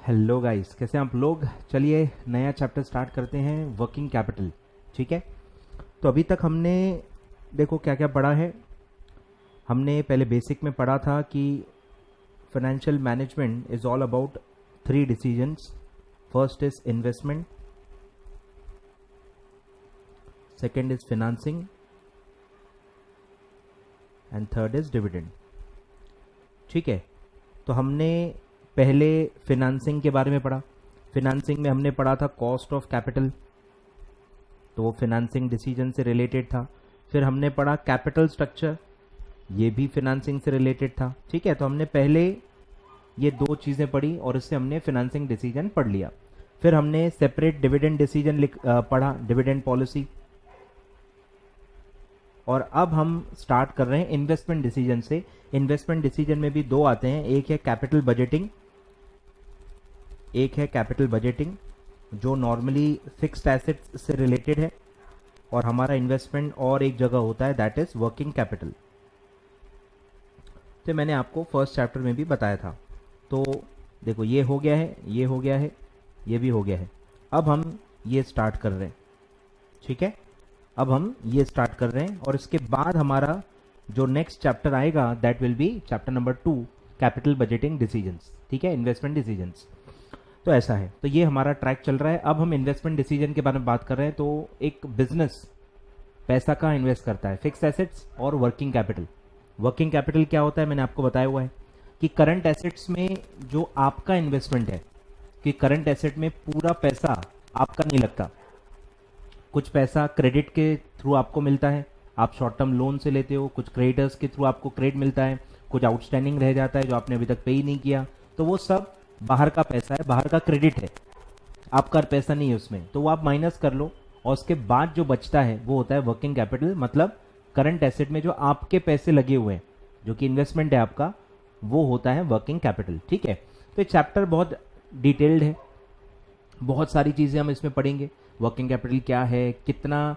Hello guys, कैसे हैं आप लोग। चलिए नया चैप्टर स्टार्ट करते हैं, वर्किंग कैपिटल। ठीक है, तो अभी तक हमने देखो क्या क्या पढ़ा है। हमने पहले बेसिक में पढ़ा था कि financial management is all about three decisions. First is investment, second is financing and third is dividend. ठीक है, तो हमने पहले फिनांसिंग के बारे में पढ़ा। फिनांसिंग में हमने पढ़ा था कॉस्ट ऑफ कैपिटल, तो वो फिनांसिंग डिसीजन से रिलेटेड था। फिर हमने पढ़ा कैपिटल स्ट्रक्चर, ये भी फिनांसिंग से रिलेटेड था। ठीक है, तो हमने पहले ये दो चीज़ें पढ़ी और इससे हमने फिनांसिंग डिसीजन पढ़ लिया। फिर हमने सेपरेट डिविडेंड डिसीजन पढ़ा, डिविडेंड पॉलिसी। और अब हम स्टार्ट कर रहे हैं इन्वेस्टमेंट डिसीजन से। इन्वेस्टमेंट डिसीजन में भी दो आते हैं, एक है कैपिटल बजटिंग, एक है कैपिटल बजटिंग जो नॉर्मली फिक्स्ड एसेट्स से रिलेटेड है, और हमारा इन्वेस्टमेंट और एक जगह होता है, दैट इज वर्किंग कैपिटल। तो मैंने आपको फर्स्ट चैप्टर में भी बताया था। तो देखो ये हो गया है, ये हो गया है, ये भी हो गया है। अब हम ये स्टार्ट कर रहे हैं। ठीक है, अब हम ये स्टार्ट कर रहे हैं और इसके बाद हमारा जो नेक्स्ट चैप्टर आएगा that will be chapter number 2, capital budgeting decisions. ठीक है, इन्वेस्टमेंट डिसीजंस। तो ऐसा है, तो ये हमारा ट्रैक चल रहा है। अब हम इन्वेस्टमेंट डिसीजन के बारे में बात कर रहे हैं। तो एक बिजनेस पैसा कहाँ इन्वेस्ट करता है, फिक्स एसेट्स और वर्किंग कैपिटल। वर्किंग कैपिटल क्या होता है, मैंने आपको बताया हुआ है कि करंट एसेट्स में जो आपका इन्वेस्टमेंट है, कि करंट एसेट में पूरा पैसा आपका नहीं लगता, कुछ पैसा क्रेडिट के थ्रू आपको मिलता है, आप शॉर्ट टर्म लोन से लेते हो, कुछ क्रेडिटर्स के थ्रू आपको क्रेडिट मिलता है, कुछ आउटस्टैंडिंग रह जाता है जो आपने अभी तक पे ही नहीं किया, तो वो सब बाहर का पैसा है, बाहर का क्रेडिट है, आपका पैसा नहीं है उसमें, तो वो आप माइनस कर लो। और उसके बाद जो बचता है वो होता है वर्किंग कैपिटल, मतलब करंट एसेट में जो आपके पैसे लगे हुए हैं, जो कि इन्वेस्टमेंट है आपका, वो होता है वर्किंग कैपिटल। ठीक है, तो ये चैप्टर बहुत डिटेल्ड है, बहुत सारी चीज़ें हम इसमें पढ़ेंगे। वर्किंग कैपिटल क्या है, कितना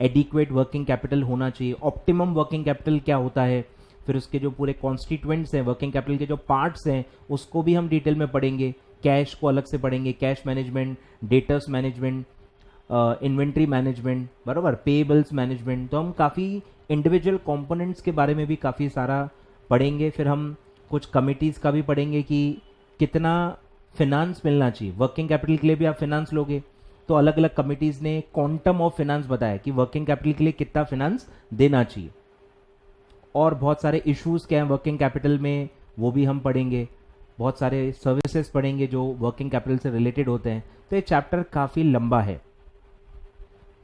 एडिक्वेट वर्किंग कैपिटल होना चाहिए, ऑप्टिमम वर्किंग कैपिटल क्या होता है, फिर उसके जो पूरे कॉन्स्टिट्यूएंट्स हैं, वर्किंग कैपिटल के जो पार्ट्स हैं उसको भी हम डिटेल में पढ़ेंगे। कैश को अलग से पढ़ेंगे, cash management, debtors management, inventory management, बराबर, पेबल्स मैनेजमेंट। तो हम काफ़ी इंडिविजुअल कंपोनेंट्स के बारे में भी काफ़ी सारा पढ़ेंगे। फिर हम कुछ कमिटीज़ का भी पढ़ेंगे कि कितना फिनांस मिलना चाहिए। वर्किंग कैपिटल के लिए भी आप फिनांस लोगे, तो अलग अलग कमिटीज़ ने क्वांटम ऑफ फिनांस बताया कि वर्किंग कैपिटल के लिए कितना फिनांस देना चाहिए। और बहुत सारे इश्यूज क्या हैं वर्किंग कैपिटल में, वो भी हम पढ़ेंगे। बहुत सारे सर्विसेज पढ़ेंगे जो वर्किंग कैपिटल से रिलेटेड होते हैं। तो ये चैप्टर काफ़ी लंबा है,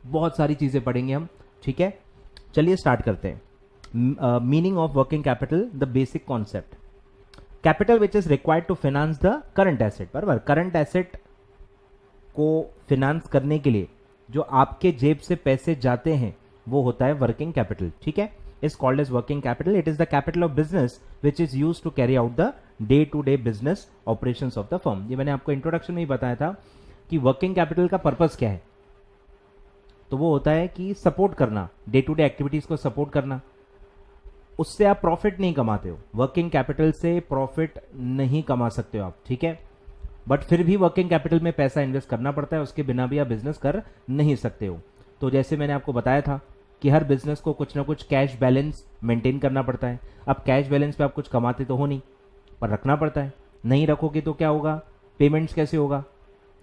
बहुत सारी चीज़ें पढ़ेंगे हम। ठीक है, चलिए स्टार्ट करते हैं। Meaning of working capital, the basic concept. Capital which is required to finance the current asset, बराबर, करंट एसेट को फिनांस करने के लिए जो आपके जेब से पैसे जाते हैं वो होता है वर्किंग कैपिटल। ठीक है, is called as working capital. It is the capital of business which is used to carry out the day to day business operations of the firm. ये मैंने आपको इंट्रोडक्शन में ही बताया था कि वर्किंग कैपिटल का पर्पस क्या है। तो वो होता है कि सपोर्ट करना, डे टू डे एक्टिविटीज को सपोर्ट करना। उससे आप प्रॉफिट नहीं कमाते हो, वर्किंग कैपिटल से प्रॉफिट नहीं कमा सकते हो आप। ठीक है, बट फिर भी वर्किंग कैपिटल में पैसा इन्वेस्ट करना पड़ता है, उसके बिना भी आप बिजनेस कर नहीं सकते हो। तो जैसे मैंने आपको बताया था कि हर बिजनेस को कुछ ना कुछ कैश बैलेंस मेंटेन करना पड़ता है। अब कैश बैलेंस पे आप कुछ कमाते तो हो नहीं, पर रखना पड़ता है। नहीं रखोगे तो क्या होगा, पेमेंट्स कैसे होगा।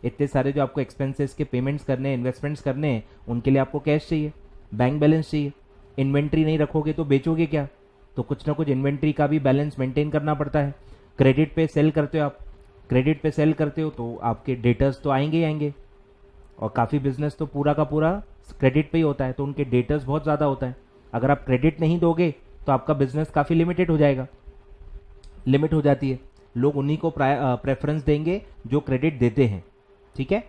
इतने सारे जो आपको एक्सपेंसेस के पेमेंट्स करने हैं, इन्वेस्टमेंट्स करने हैं, उनके लिए आपको कैश चाहिए, बैंक बैलेंस चाहिए। इन्वेंट्री नहीं रखोगे तो बेचोगे क्या, तो कुछ ना कुछ इन्वेंट्री का भी बैलेंस मेंटेन करना पड़ता है। क्रेडिट पे सेल करते हो आप, क्रेडिट पे सेल करते हो तो आपके डेटर्स तो आएंगे ही आएंगे, और काफ़ी बिजनेस तो पूरा का पूरा क्रेडिट पे ही होता है, तो उनके डेटर्स बहुत ज़्यादा होता है। अगर आप क्रेडिट नहीं दोगे तो आपका बिजनेस काफ़ी लिमिटेड हो जाएगा, लिमिट हो जाती है। लोग उन्हीं को प्रेफरेंस देंगे जो क्रेडिट देते हैं। ठीक है,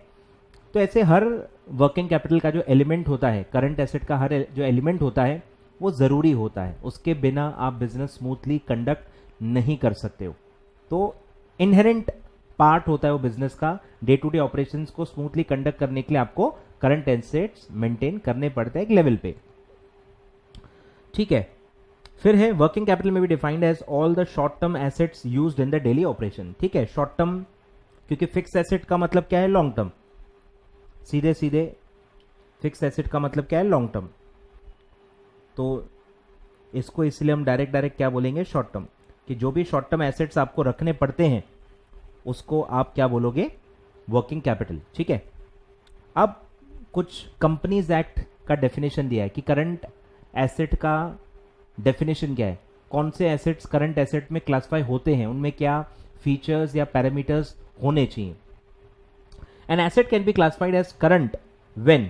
तो ऐसे हर वर्किंग कैपिटल का जो एलिमेंट होता है, करंट एसेट का हर जो एलिमेंट होता है वो ज़रूरी होता है, उसके बिना आप बिजनेस स्मूथली कंडक्ट नहीं कर सकते हो। तो इनहेरेंट पार्ट होता है वो बिजनेस का, डे टू डे ऑपरेशंस को स्मूथली कंडक्ट करने के लिए आपको करंट एसेट्स मेंटेन करने पड़ते हैं एक लेवल पे। ठीक है, फिर है वर्किंग कैपिटल में भी defined as all the short term assets used in the daily operation. ठीक है, शॉर्ट टर्म क्योंकि फिक्स एसेट का मतलब क्या है, लॉन्ग टर्म। सीधे सीधे फिक्स एसेट का मतलब क्या है, लॉन्ग टर्म। तो इसको इसलिए हम डायरेक्ट क्या बोलेंगे, शॉर्ट टर्म। कि जो भी शॉर्ट टर्म एसेट्स आपको रखने पड़ते हैं उसको आप क्या बोलोगे, वर्किंग कैपिटल। ठीक है। अब कुछ कंपनीज एक्ट का डेफिनेशन दिया है कि करंट एसेट का डेफिनेशन क्या है, कौन से एसेट्स करंट एसेट में क्लासिफाई होते हैं, उनमें क्या फीचर्स या पैरामीटर्स होने चाहिए। An asset can be classified as current when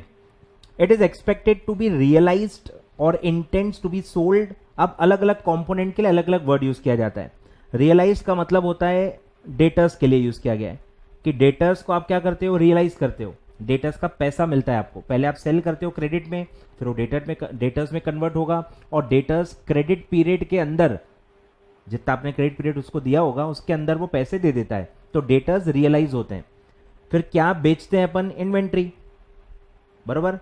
it is expected to be realised और इंटेंड्स टू बी सोल्ड। अब अलग अलग कंपोनेंट के लिए अलग अलग वर्ड यूज किया जाता है। रियलाइज का मतलब होता है डेटर्स के लिए यूज किया गया है कि डेटर्स को आप क्या करते हो, रियलाइज करते हो। डेटर्स का पैसा मिलता है आपको, पहले आप सेल करते हो क्रेडिट में, फिर वो डेटर्स में कन्वर्ट होगा और डेटर्स क्रेडिट पीरियड के अंदर जितना आपने क्रेडिट पीरियड उसको दिया होगा उसके अंदर वो पैसे दे देता है, तो डेटर्स रियलाइज होते हैं। फिर क्या बेचते हैं अपन, इन्वेंट्री, बरोबर।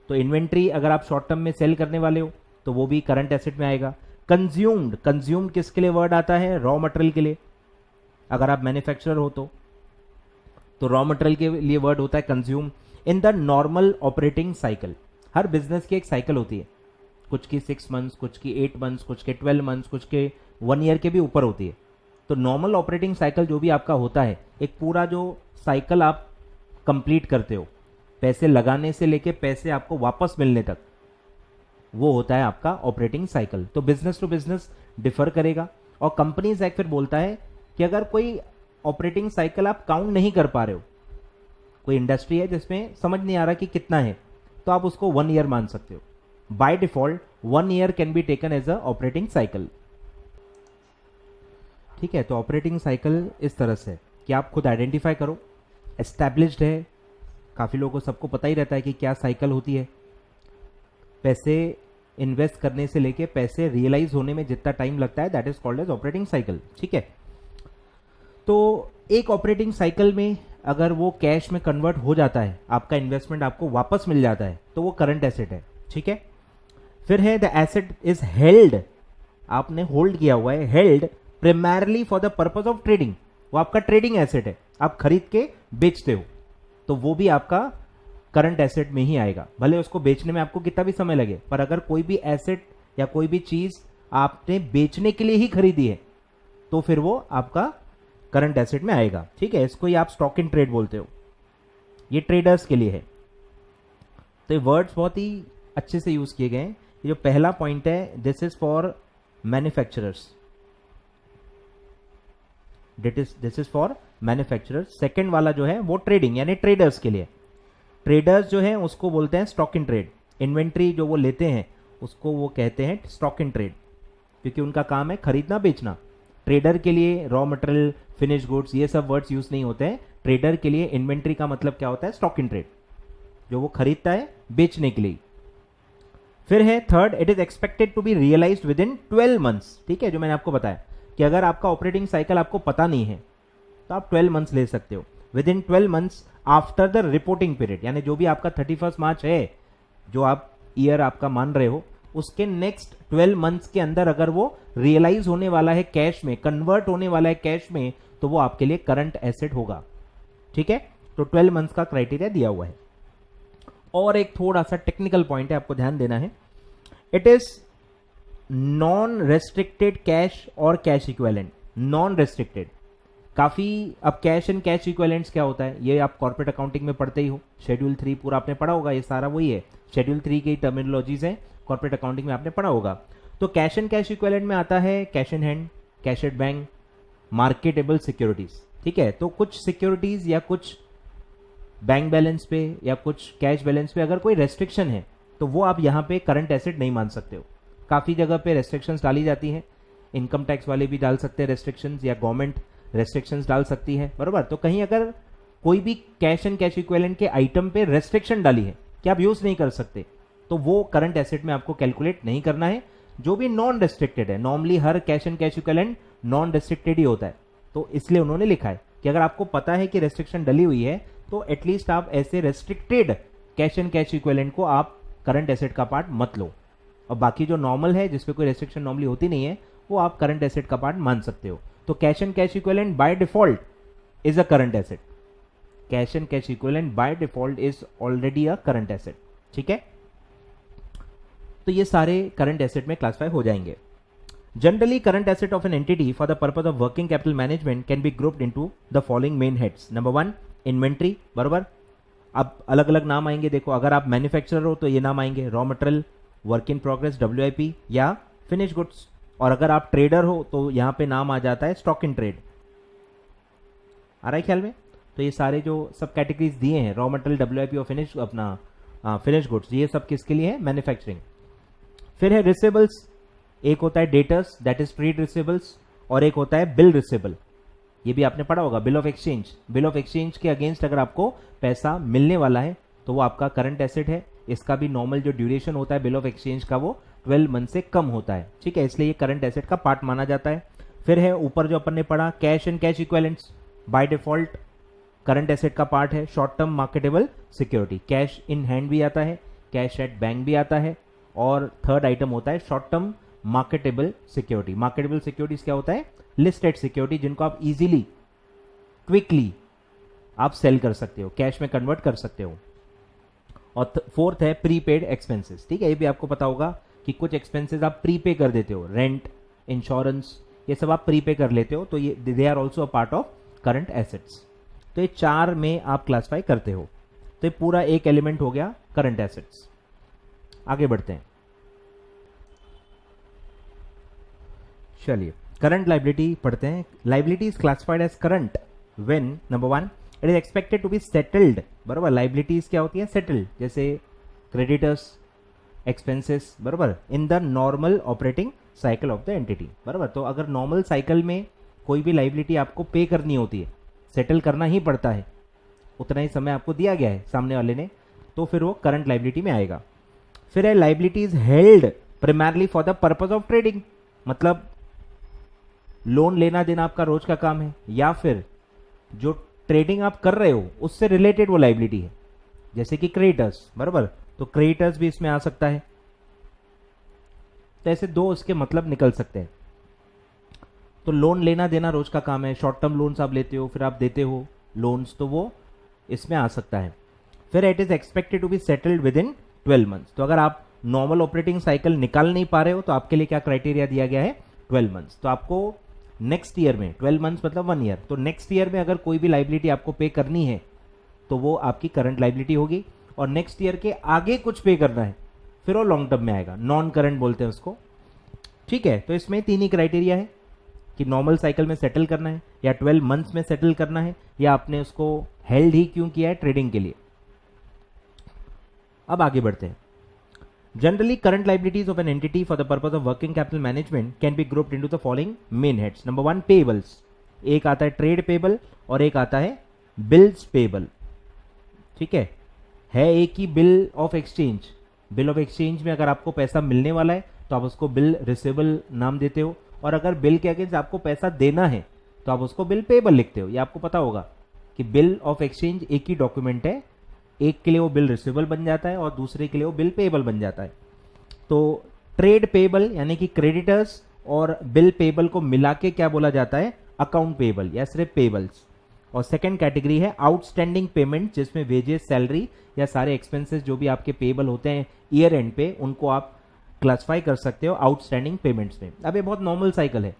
तो इन्वेंट्री अगर आप शॉर्ट टर्म में सेल करने वाले हो तो वो भी करंट एसेट में आएगा। कंज्यूम्ड किसके लिए वर्ड आता है, रॉ मटेरियल के लिए। अगर आप मैन्युफैक्चरर हो तो रॉ मटेरियल के लिए वर्ड होता है consume. In the normal operating cycle, her business की एक साइकिल होती है, कुछ की 6 मंथ्स, कुछ की 8 मंथ्स, कुछ के 12 मंथ्स, कुछ के 1 ईयर के भी ऊपर होती है। तो नॉर्मल ऑपरेटिंग साइकिल जो भी आपका होता है, एक पूरा जो साइकिल आप कंप्लीट करते हो, पैसे लगाने से लेके पैसे आपको वापस मिलने तक, वो होता है आपका ऑपरेटिंग साइकिल। तो बिजनेस टू बिजनेस डिफर करेगा। और कंपनीज एक्ट फिर बोलता है कि अगर कोई ऑपरेटिंग साइकिल आप काउंट नहीं कर पा रहे हो, कोई इंडस्ट्री है जिसमें समझ नहीं आ रहा कि कितना है, तो आप उसको 1 ईयर मान सकते हो। By default 1 year can be taken as a operating cycle. ठीक है। तो ऑपरेटिंग साइकिल इस तरह से कि आप खुद आइडेंटिफाई करो, एस्टैब्लिश्ड है, काफी लोगों को सबको पता ही रहता है कि क्या साइकिल होती है। पैसे इन्वेस्ट करने से लेके पैसे रियलाइज होने में जितना टाइम लगता है, that is called as operating cycle. ठीक है। तो एक ऑपरेटिंग साइकिल में अगर वो कैश में कन्वर्ट हो जाता है, आपका इन्वेस्टमेंट आपको वापस मिल जाता है, तो वो करंट एसेट है। ठीक है। फिर है द एसेट इज हेल्ड, आपने होल्ड किया हुआ है, held primarily for the purpose of trading, वो आपका ट्रेडिंग एसेट है, आप खरीद के बेचते हो, तो वो भी आपका करंट एसेट में ही आएगा। भले उसको बेचने में आपको कितना भी समय लगे, पर अगर कोई भी एसेट या कोई भी चीज आपने बेचने के लिए ही खरीदी है तो फिर वो आपका करंट एसेट में आएगा। ठीक है। इसको ही आप स्टॉक इन ट्रेड बोलते हो, ये ट्रेडर्स के लिए है। तो ये वर्ड्स बहुत ही अच्छे से यूज किए गए हैं। ये जो पहला पॉइंट है, this is for manufacturers, this is for manufacturers. Second वाला जो है वो ट्रेडिंग यानी ट्रेडर्स के लिए। ट्रेडर्स जो है उसको बोलते हैं स्टॉक इन ट्रेड। इन्वेंट्री जो वो लेते हैं उसको वो कहते हैं स्टॉक इन ट्रेड, क्योंकि उनका काम है खरीदना बेचना। ट्रेडर के लिए रॉ मटेरियल, फिनिश गुड्स, ये सब वर्ड्स यूज नहीं होते हैं। ट्रेडर के लिए इन्वेंट्री का मतलब क्या होता है, स्टॉक इन ट्रेड, जो वो खरीदता है बेचने के लिए। फिर है third, it is expected to be realised within 12 months. ठीक है। जो मैंने आपको बताया कि अगर आपका ऑपरेटिंग साइकिल आपको पता नहीं है तो आप 12 मंथ्स ले सकते हो। With in 12 months after the reporting period, यानी जो भी आपका 31 मार्च है, जो आप ईयर आपका मान रहे हो, उसके नेक्स्ट 12 मंथ्स के अंदर अगर वो रियलाइज होने वाला है कैश में, कन्वर्ट होने वाला है कैश में, तो वो आपके लिए करंट एसेट होगा। ठीक है। तो 12 मंथ्स का क्राइटेरिया दिया हुआ है। और एक थोड़ा सा टेक्निकल पॉइंट है, आपको ध्यान देना है। It is non restricted cash और कैश इक्विवेलेंट। नॉन रेस्ट्रिक्टेड, काफी, अब कैश एंड कैश इक्विवेलेंट्स क्या होता है ये आप कॉर्पोरेट अकाउंटिंग में पढ़ते ही हो। शेड्यूल 3 पूरा आपने पढ़ा होगा, ये सारा वही है। शेड्यूल 3 की टर्मिनोलॉजीज है, कॉर्पोरेट अकाउंटिंग में आपने पढ़ा होगा। तो कैश एंड कैश इक्विवेलेंट में आता है cash in hand, cash at bank, marketable securities. ठीक है। तो कुछ सिक्योरिटीज या कुछ बैंक बैलेंस पे या कुछ कैश बैलेंस पे अगर कोई रेस्ट्रिक्शन है तो वो आप यहाँ पे करंट एसेट नहीं मान सकते हो। काफी जगह पे रेस्ट्रिक्शंस डाली जाती हैं, इनकम टैक्स वाले भी डाल सकते हैं रेस्ट्रिक्शंस, या गवर्नमेंट रेस्ट्रिक्शंस डाल सकती है, बराबर। तो कहीं अगर कोई भी कैश एंड कैश इक्विवेलेंट के आइटम पे रेस्ट्रिक्शन डाली है कि आप यूज नहीं कर सकते, तो वो करंट एसेट में आपको कैलकुलेट नहीं करना है। जो भी नॉन रेस्ट्रिक्टेड है, नॉर्मली हर cash and cash equivalent non restricted ही होता है, तो इसलिए उन्होंने लिखा है कि अगर आपको पता है कि रेस्ट्रिक्शन डली हुई है तो एटलीस्ट आप ऐसे restricted cash and cash equivalent को आप करंट एसेट का पार्ट मत लो, और बाकी जो नॉर्मल है जिसपे कोई रेस्ट्रिक्शन नॉर्मली होती नहीं है वो आप करंट एसेट का पार्ट मान सकते हो। तो cash and cash equivalent by default is a current asset, cash and cash equivalent by default is already a current asset, ठीक है। तो ये सारे करंट एसेट में क्लासिफाई हो जाएंगे। Generally current asset of an entity for the purpose of working capital management can be grouped into the following main heads. Number 1 inventory, बरोबर। अब अलग अलग नाम आएंगे, देखो अगर आप मैन्युफैक्चरर हो तो ये नाम आएंगे, raw material, work in progress WIP या फिनिश गुड्स। और अगर आप ट्रेडर हो तो यहाँ पे नाम आ जाता है स्टॉक इन ट्रेड। आ रहा है ख्याल में? तो ये सारे जो सब कैटेगरीज दिए हैं, रॉ मटेरियल, WIP और फिनिश अपना फिनिश गुड्स, ये सब किसके लिए है? मैन्युफैक्चरिंग। फिर है रिसेबल्स, एक होता है डेटर्स दैट इज ट्रेड रिसेबल्स, और एक होता है बिल रिसेबल। ये भी आपने पढ़ा होगा, bill of exchange. Bill of exchange के अगेंस्ट अगर आपको पैसा मिलने वाला है तो वो आपका करंट एसेट है। इसका भी नॉर्मल जो ड्यूरेशन होता है बिल ऑफ एक्सचेंज का वो 12 मंथ से कम होता है, ठीक है, इसलिए ये करंट एसेट का पार्ट माना जाता है। फिर है ऊपर जो अपन ने पढ़ा cash and cash equivalents, by default current asset का पार्ट है। Short term marketable security, cash in hand भी आता है, कैश एट बैंक भी आता है, और थर्ड आइटम होता है short term marketable security. Marketable securities क्या होता है? लिस्टेड सिक्योरिटी, जिनको आप इजीली क्विकली आप सेल कर सकते हो, कैश में कन्वर्ट कर सकते हो। और फोर्थ है प्रीपेड एक्सपेंसेस, ठीक है, ये भी आपको पता होगा कि कुछ एक्सपेंसेस आप प्रीपे कर देते हो, रेंट, इंश्योरेंस, ये सब आप प्रीपे कर लेते हो, तो ये they are also a part of current assets. तो ये 4 में आप क्लासिफाई करते हो। तो ये पूरा एक एलिमेंट हो गया करंट एसेट्स। आगे बढ़ते हैं, चलिए करंट लाइबिलिटी पढ़ते हैं। Liability is classified as current when number 1 it is expected to be settled, बराबर। लाइबिलिटीज क्या होती है? सेटल्ड, जैसे क्रेडिटर्स, एक्सपेंसेस, बराबर, in the normal operating cycle of the entity, बराबर। तो अगर नॉर्मल साइकिल में कोई भी लाइबिलिटी आपको पे करनी होती है, सेटल करना ही पड़ता है, उतना ही समय आपको दिया गया है सामने वाले ने, तो फिर वो करंट लाइबिलिटी में आएगा। फिर है liabilities held primarily for the purpose of trading, मतलब लोन लेना देना आपका रोज का काम है, या फिर जो ट्रेडिंग आप कर रहे हो उससे रिलेटेड वो लाइबिलिटी है, जैसे कि क्रेडिटर्स, बराबर। तो क्रेडिटर्स भी इसमें आ सकता है। तो ऐसे दो उसके मतलब निकल सकते हैं। तो लोन लेना देना रोज का काम है, शॉर्ट टर्म लोन्स आप लेते हो, फिर आप देते हो लोन्स, तो वो इसमें आ सकता है। फिर it is expected to be settled within 12 months. तो अगर आप नॉर्मल ऑपरेटिंग साइकिल निकाल नहीं पा रहे हो तो आपके लिए क्या क्राइटेरिया दिया गया है? 12 मंथ्स। तो आपको नेक्स्ट ईयर में, 12 मंथ्स मतलब 1 ईयर, तो नेक्स्ट ईयर में अगर कोई भी लाइबिलिटी आपको पे करनी है तो वो आपकी करंट लाइबिलिटी होगी, और नेक्स्ट ईयर के आगे कुछ पे करना है फिर वो लॉन्ग टर्म में आएगा, नॉन करंट बोलते हैं उसको, ठीक है। तो इसमें 3 ही क्राइटेरिया है कि नॉर्मल साइकिल में सेटल करना है, या 12 मंथ्स में सेटल करना है, या आपने उसको हेल्ड ही क्यों किया है? ट्रेडिंग के लिए। अब आगे बढ़ते हैं। Generally, current liabilities of an entity for the purpose of working capital management can be grouped into the following main heads. Number 1 payables, एक आता है ट्रेड पेबल और एक आता है बिल्स पेबल, ठीक है एक ही bill of exchange. Bill of exchange में अगर आपको पैसा मिलने वाला है तो आप उसको बिल रिसेबल नाम देते हो, और अगर बिल के अगेंस्ट आपको पैसा देना है तो आप उसको बिल पेबल लिखते हो। ये आपको पता होगा कि बिल ऑफ एक्सचेंज एक ही डॉक्यूमेंट है, एक के लिए वो बिल रिसीवेबल बन जाता है और दूसरे के लिए वो बिल पेबल बन जाता है। तो ट्रेड पेबल यानी कि क्रेडिटर्स और बिल पेबल को मिला के क्या बोला जाता है? अकाउंट पेबल या सिर्फ पेबल्स। और सेकंड कैटेगरी है आउटस्टैंडिंग पेमेंट, जिसमें वेजेस, सैलरी या सारे एक्सपेंसेस जो भी आपके पेबल होते हैं ईयर एंड पे, उनको आप क्लासिफाई कर सकते हो आउटस्टैंडिंग पेमेंट्स में। अब ये बहुत नॉर्मल साइकिल है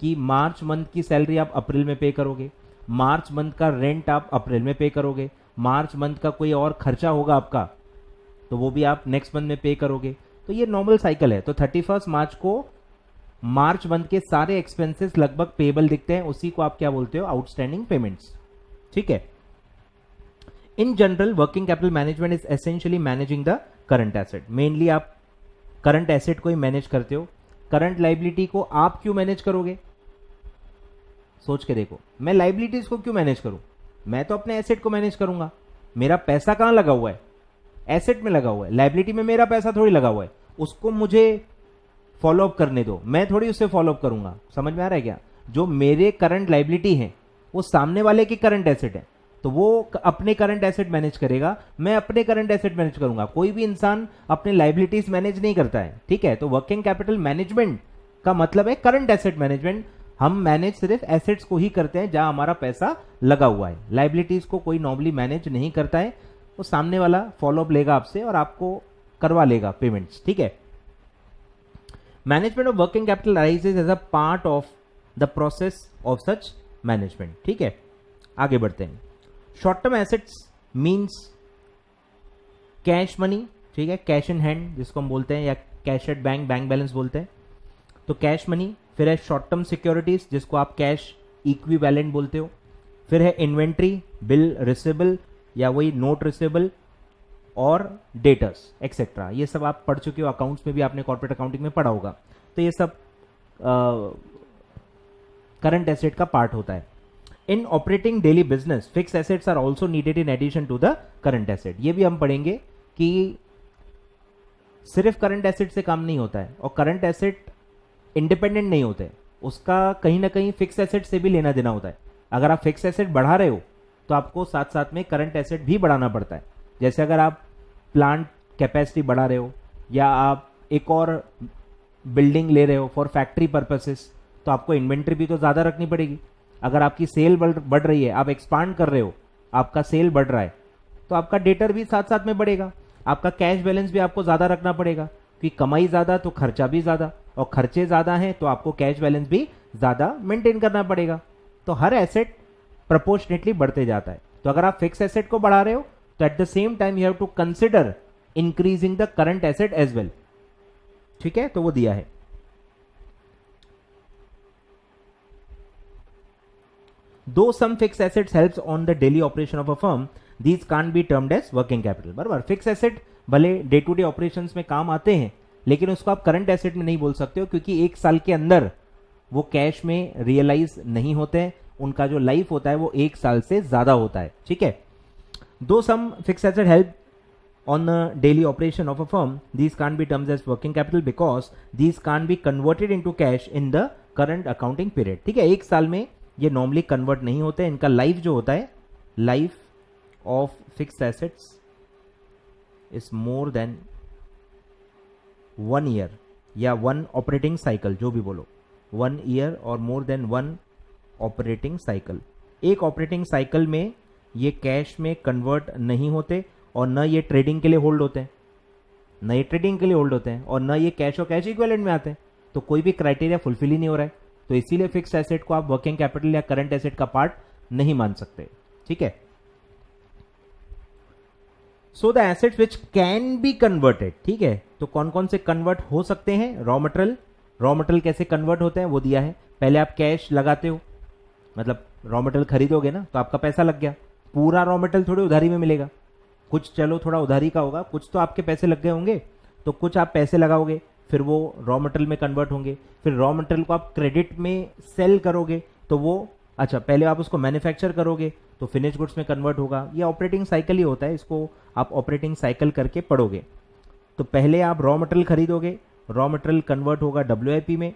कि मार्च मंथ की सैलरी आप अप्रैल में पे करोगे, मार्च मंथ का रेंट आप अप्रैल में पे करोगे, मार्च मंथ का कोई और खर्चा होगा आपका तो वो भी आप नेक्स्ट मंथ में पे करोगे। तो ये नॉर्मल साइकिल है। तो 31 मार्च को मार्च मंथ के सारे एक्सपेंसेस लगभग पेबल दिखते हैं, उसी को आप क्या बोलते हो? आउटस्टैंडिंग पेमेंट्स, ठीक है। In general working capital management is essentially managing the current asset. Mainly आप करंट एसेट को ही मैनेज करते हो। करंट लाइबिलिटी को आप क्यों मैनेज करोगे? सोच के देखो, मैं लाइबिलिटीज को क्यों मैनेज करूं? मैं तो अपने एसेट को मैनेज करूंगा। मेरा पैसा कहां लगा हुआ है? एसेट में लगा हुआ है। लाइबिलिटी में मेरा पैसा थोड़ी लगा हुआ है, उसको मुझे फॉलो अप करने दो, मैं थोड़ी उससे फॉलो अप करूंगा। समझ में आ रहा है क्या? जो मेरे करंट लाइबिलिटी है वो सामने वाले की करंट एसेट है, तो वो अपने करंट एसेट मैनेज करेगा, मैं अपने करंट एसेट मैनेज करूंगा। कोई भी इंसान अपने लाइबिलिटीज मैनेज नहीं करता है, ठीक है। तो वर्किंग कैपिटल मैनेजमेंट का मतलब है करंट एसेट मैनेजमेंट। हम मैनेज सिर्फ एसेट्स को ही करते हैं जहां हमारा पैसा लगा हुआ है। लाइबिलिटीज को कोई नॉर्मली मैनेज नहीं करता है, वो सामने वाला फॉलोअप लेगा आपसे और आपको करवा लेगा पेमेंट्स, ठीक है। Management of working capital arises as a part of the process of such management, ठीक है। आगे बढ़ते हैं। Short term assets means cash money, ठीक है, कैश इन हैंड जिसको हम बोलते हैं, या cash at bank, bank balance बोलते हैं, तो कैश मनी। फिर है शॉर्ट टर्म सिक्योरिटीज जिसको आप कैश इक्विवेलेंट बोलते हो। फिर है इन्वेंट्री, बिल रिसेबल या वही नोट रिसेबल और डेटर्स एक्सेट्रा। ये सब आप पढ़ चुके हो, अकाउंट्स में भी आपने कॉर्पोरेट अकाउंटिंग में पढ़ा होगा। तो ये सब करंट एसेट का पार्ट होता है। In operating daily business fix assets are also needed in addition to the current asset. ये भी हम पढ़ेंगे कि सिर्फ करंट एसेट से काम नहीं होता है, और करंट एसेट इंडिपेंडेंट नहीं होते, उसका कहीं ना कहीं फिक्स एसेट से भी लेना देना होता है। अगर आप फिक्स एसेट बढ़ा रहे हो तो आपको साथ साथ में करंट एसेट भी बढ़ाना पड़ता है। जैसे अगर आप प्लांट कैपेसिटी बढ़ा रहे हो या आप एक और बिल्डिंग ले रहे हो फॉर फैक्ट्री पर्पसेस, तो आपको इन्वेंट्री भी तो ज्यादा रखनी पड़ेगी। अगर आपकी सेल बढ़ रही है, आप एक्सपांड कर रहे हो, आपका सेल बढ़ रहा है, तो आपका डेटर भी साथ साथ में बढ़ेगा। आपका कैश बैलेंस भी आपको ज्यादा रखना पड़ेगा, क्योंकि कमाई ज्यादा तो खर्चा भी ज्यादा, और खर्चे ज्यादा हैं तो आपको कैश बैलेंस भी ज्यादा मेंटेन करना पड़ेगा। तो हर एसेट प्रोपोर्शनेटली बढ़ते जाता है। तो अगर आप फिक्स एसेट को बढ़ा रहे हो तो at the same time you have to consider increasing the current asset as well, ठीक है। तो वो दिया है। Though some fix assets helps on the daily operation of a firm, these can't be termed as working capital. बराबर, fix asset भले day to day operations में काम आते हैं, लेकिन उसको आप करंट एसेट में नहीं बोल सकते हो, क्योंकि एक साल के अंदर वो कैश में रियलाइज नहीं होते हैं। उनका जो लाइफ होता है वो एक साल से ज्यादा होता है, ठीक है। Though some fix asset help on the daily operation of a firm, these can't be termed as working capital because these can't be converted into cash in the current accounting period, ठीक है। एक साल में ये normally convert नहीं होते। इनका life जो होता है, life of fix assets is more than 1 year या 1 ऑपरेटिंग साइकिल, जो भी बोलो, 1 ईयर और मोर देन 1 ऑपरेटिंग साइकिल। एक ऑपरेटिंग साइकिल में ये कैश में कन्वर्ट नहीं होते, और न ये ट्रेडिंग के लिए होल्ड होते हैं, न ये ट्रेडिंग के लिए होल्ड होते हैं, और न ये कैश और कैश इक्विवेलेंट में आते हैं। तो कोई भी क्राइटेरिया फुलफिल ही नहीं हो रहा है, तो इसीलिए फिक्स एसेट को आप वर्किंग कैपिटल या करंट एसेट का पार्ट नहीं मान सकते, ठीक है। So the assets which can be converted, ठीक है। तो कौन कौन से कन्वर्ट हो सकते हैं? Raw material. रॉ मटेरियल कैसे कन्वर्ट होते हैं वो दिया है। पहले आप कैश लगाते हो, मतलब रॉ मटेरियल खरीदोगे ना, तो आपका पैसा लग गया। पूरा रॉ मटेरियल थोड़ी उधारी में मिलेगा, कुछ चलो थोड़ा उधारी का होगा, कुछ तो आपके पैसे लग गए होंगे, तो कुछ आप पैसे लगाओगे, फिर वो रॉ मटेरियल में कन्वर्ट होंगे। फिर रॉ मटेरियल को आप क्रेडिट में सेल करोगे, तो वो अच्छा पहले आप उसको मैन्युफैक्चर करोगे तो फिनिश गुड्स में कन्वर्ट होगा। ये ऑपरेटिंग साइकिल ही होता है, इसको आप ऑपरेटिंग साइकिल करके पढ़ोगे। तो पहले आप रॉ मटेरियल खरीदोगे, रॉ मटेरियल कन्वर्ट होगा WIP में,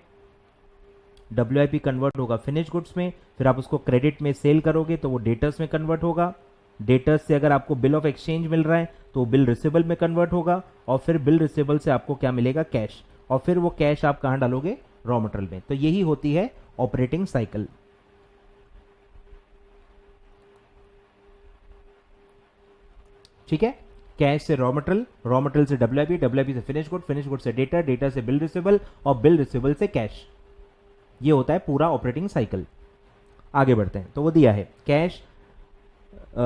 WIP कन्वर्ट होगा फिनिश गुड्स में, फिर आप उसको क्रेडिट में सेल करोगे तो वो डेटर्स में कन्वर्ट होगा। डेटर्स से अगर आपको बिल ऑफ एक्सचेंज मिल रहा है तो बिल रिसेबल में कन्वर्ट होगा, और फिर बिल रिसेबल से आपको क्या मिलेगा? कैश। और फिर वो कैश आप कहां डालोगे? रॉ मटेरियल में। तो यही होती है ऑपरेटिंग साइकिल, ठीक है। कैश से रॉ मटेरियल, रॉ मटेरियल से WIP, WIP से फिनिश गुड, फिनिश गुड से डेटर, डेटर से बिल रिसेबल, और बिल रिसेबल से कैश। ये होता है पूरा ऑपरेटिंग साइकिल। आगे बढ़ते हैं। तो वो दिया है cash,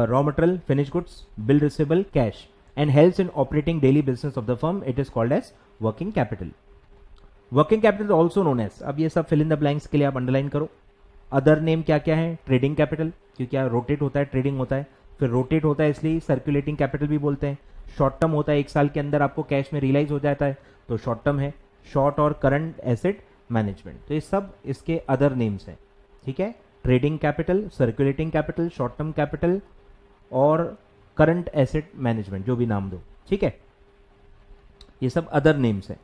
raw material, finished goods, bill receivable, cash, and helps in operating daily business of the firm. It is called as working capital. Working capital is also known as, अब ये सब fill in the blanks के लिए आप underline करो। Other name क्या क्या है? ट्रेडिंग कैपिटल, क्योंकि क्या रोटेट होता है, ट्रेडिंग होता है। फिर रोटेट होता है इसलिए सर्कुलेटिंग कैपिटल भी बोलते हैं। शॉर्ट टर्म होता है, एक साल के अंदर आपको कैश में रियलाइज हो जाता है, तो शॉर्ट टर्म है। शॉर्ट और करंट एसेट मैनेजमेंट, तो ये सब इसके अदर नेम्स हैं, ठीक है। Trading capital, circulating capital, short term capital और करंट एसेट मैनेजमेंट, जो भी नाम दो, ठीक है। ये सब अदर नेम्स हैं।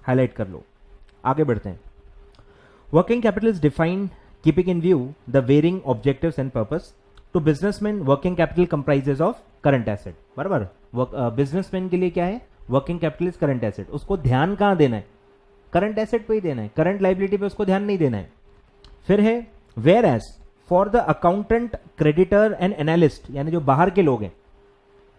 हाईलाइट कर लो। आगे बढ़ते हैं। Working capital is defined keeping in view the varying objectives and purpose. To businessman working capital comprises of current asset, बराबर। बिजनेसमैन के लिए क्या है, working capital is current asset. उसको ध्यान कहाँ देना है, करंट एसेट पे ही देना है, करंट लाइबिलिटी पे उसको ध्यान नहीं देना है। फिर है whereas for the accountant, creditor and analyst, यानी जो बाहर के लोग हैं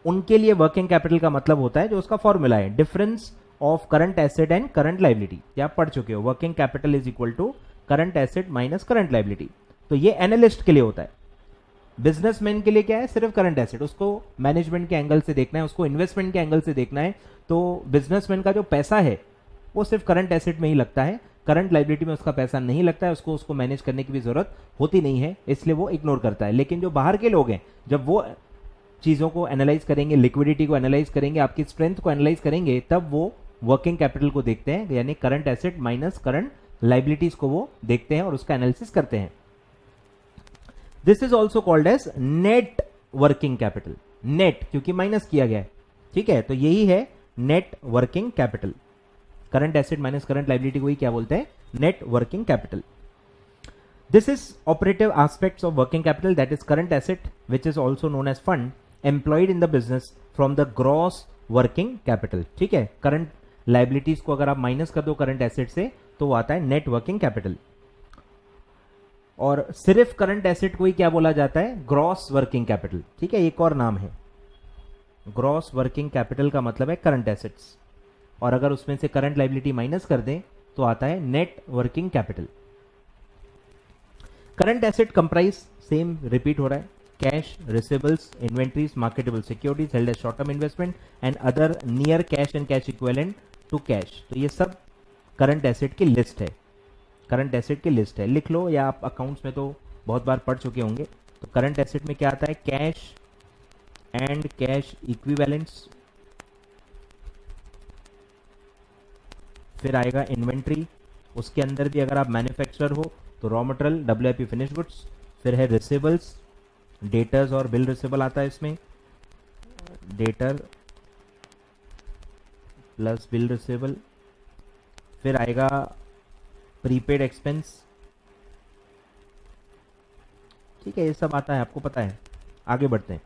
उनके लिए वर्किंग कैपिटल का मतलब होता है, जो उसका फॉर्मूला है, difference of current asset and current liability. ये आप पढ़ चुके हो, working capital is equal to current asset minus current liability. तो ये एनालिस्ट के लिए होता है। बिजनेसमैन के लिए क्या है, सिर्फ करंट एसेट, उसको मैनेजमेंट के एंगल से देखना है, उसको इन्वेस्टमेंट के एंगल से देखना है। तो बिजनेसमैन का जो पैसा है वो सिर्फ करंट एसेट में ही लगता है, करंट लाइबिलिटी में उसका पैसा नहीं लगता है, उसको मैनेज करने की भी जरूरत होती नहीं है, इसलिए वो इग्नोर करता है। लेकिन जो बाहर के लोग हैं, जब वो चीज़ों को एनालाइज करेंगे, लिक्विडिटी को एनालाइज करेंगे, आपकी स्ट्रेंथ को एनालाइज करेंगे, तब वो वर्किंग कैपिटल को देखते हैं, यानी current asset minus current liabilities को वो देखते हैं और उसका एनालिसिस करते हैं। This is also called as net working capital. Net क्योंकि माइनस किया गया है, ठीक है, तो यही है net working capital. Current asset minus current liability को ही क्या बोलते हैं, net working capital. This is operative aspects of working capital, that is current asset, which is also known as fund employed in the business from the gross working capital। ठीक है, current liabilities को अगर आप minus कर दो current asset से तो वो आता है नेट वर्किंग कैपिटल। और सिर्फ करंट एसेट को ही क्या बोला जाता है, ग्रॉस वर्किंग कैपिटल। ठीक है, एक और नाम है, ग्रॉस वर्किंग कैपिटल का मतलब है करंट एसेट्स, और अगर उसमें से करंट लाइबिलिटी माइनस कर दें तो आता है net working capital. Current asset comprise, same repeat हो रहा है, cash, receivables, inventories, marketable securities held as short term investment and other near cash and cash equivalent to cash. तो ये सब करंट एसेट की लिस्ट है, करंट एसेट की list है, लिख लो, या आप अकाउंट्स में तो बहुत बार पढ़ चुके होंगे। तो करंट एसेट में क्या आता है, कैश एंड कैश इक्विवेलेंट्स, फिर आएगा इन्वेंट्री, उसके अंदर भी अगर आप मैन्युफैक्चरर हो तो raw material, WIP finish goods, फिर है रिसीवेबल्स, डेटर्स और बिल रिसीवेबल आता है इसमें, डेटर प्लस बिल रिसीवेबल, फिर आएगा प्रीपेड एक्सपेंस। ठीक है, ये सब आता है, आपको पता है। आगे बढ़ते हैं।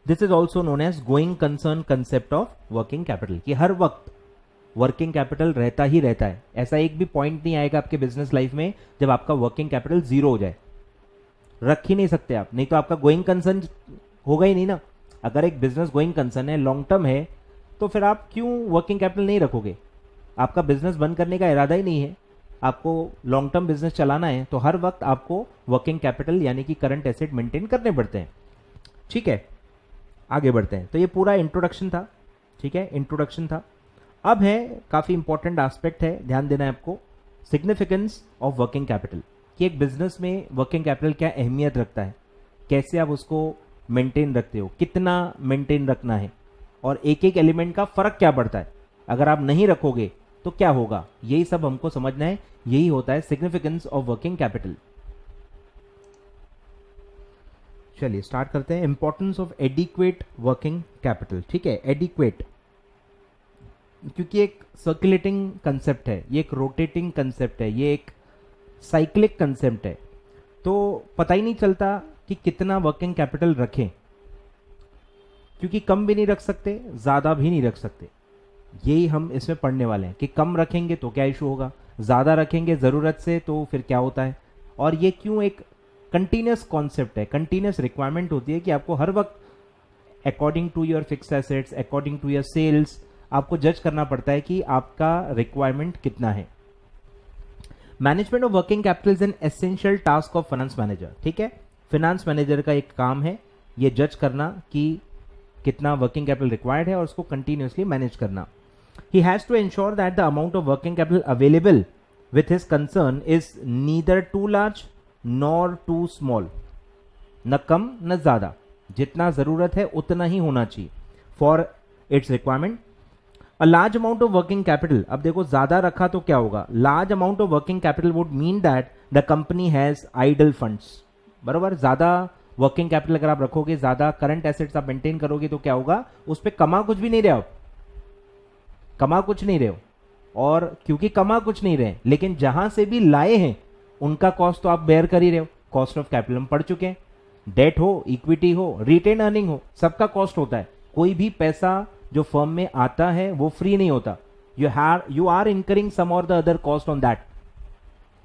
This is also known as going concern concept of working capital, कि हर वक्त वर्किंग कैपिटल रहता ही रहता है। ऐसा एक भी पॉइंट नहीं आएगा आपके बिजनेस लाइफ में जब आपका वर्किंग कैपिटल जीरो हो जाए, रख ही नहीं सकते आप, नहीं तो आपका गोइंग कंसर्न होगा ही नहीं ना। अगर एक बिजनेस गोइंग कंसर्न है, लॉन्ग टर्म है, तो फिर आप क्यों वर्किंग कैपिटल नहीं रखोगे। आपका बिजनेस बंद करने का इरादा ही नहीं है, आपको लॉन्ग टर्म बिजनेस चलाना है, तो हर वक्त आपको वर्किंग कैपिटल यानी कि करंट एसेट मेंटेन करने पड़ते हैं। ठीक है, आगे बढ़ते हैं। तो ये पूरा इंट्रोडक्शन था, ठीक है, इंट्रोडक्शन था। अब है काफी इंपॉर्टेंट एस्पेक्ट है, ध्यान देना है आपको, सिग्निफिकेंस ऑफ वर्किंग कैपिटल, कि एक बिजनेस में वर्किंग कैपिटल क्या अहमियत रखता है, कैसे आप उसको मेंटेन रखते हो, कितना मेंटेन रखना है, और एक एक एलिमेंट का फर्क क्या पड़ता है। अगर आप नहीं रखोगे तो क्या होगा, यही सब हमको समझना है। यही होता है सिग्निफिकेंस ऑफ वर्किंग कैपिटल। चलिए स्टार्ट करते हैं। Importance of adequate working capital. ठीक है, एडिक्वेट, क्योंकि एक सर्कुलेटिंग कंसेप्ट है, ये एक रोटेटिंग कंसेप्ट है, ये एक साइक्लिक कंसेप्ट है, तो पता ही नहीं चलता कि कितना वर्किंग कैपिटल रखें, क्योंकि कम भी नहीं रख सकते, ज्यादा भी नहीं रख सकते। यही हम इसमें पढ़ने वाले हैं कि कम रखेंगे तो क्या इशू होगा, ज्यादा रखेंगे जरूरत से तो फिर क्या होता है, और ये क्यों एक कंटिन्यूस कॉन्सेप्ट है, कंटिन्यूस रिक्वायरमेंट होती है कि आपको हर वक्त according to your fixed assets, according to your sales, आपको जज करना पड़ता है कि आपका रिक्वायरमेंट कितना है। Management of working capital is an essential task of finance manager. ठीक है, फाइनेंस मैनेजर का एक काम है ये जज करना कि कितना वर्किंग कैपिटल रिक्वायर्ड है और उसको कंटिन्यूसली मैनेज करना। He has to ensure that the amount of working capital available with his concern is neither too large nor too small, न कम न ज्यादा, जितना जरूरत है उतना ही होना चाहिए for its requirement. A large amount of working capital, अब देखो ज्यादा रखा तो क्या होगा, large amount of working capital would mean that the company has idle funds. बराबर, ज्यादा वर्किंग कैपिटल अगर आप रखोगे, ज्यादा करंट एसेट्स आप मेंटेन करोगे तो क्या होगा, उस पर कमा कुछ भी नहीं रहे हो, कमा कुछ नहीं रहे हो, और क्योंकि कमा कुछ नहीं रहे, लेकिन जहां से भी लाए हैं उनका कॉस्ट तो आप बेयर कर ही रहे हो, कॉस्ट ऑफ कैपिटल हम पढ़ चुके हैं। डेट हो, इक्विटी हो, रिटेन अर्निंग हो, सबका कॉस्ट होता है। कोई भी पैसा जो फर्म में आता है वो फ्री नहीं होता। यू आर इनकरिंग सम और the other cost on that.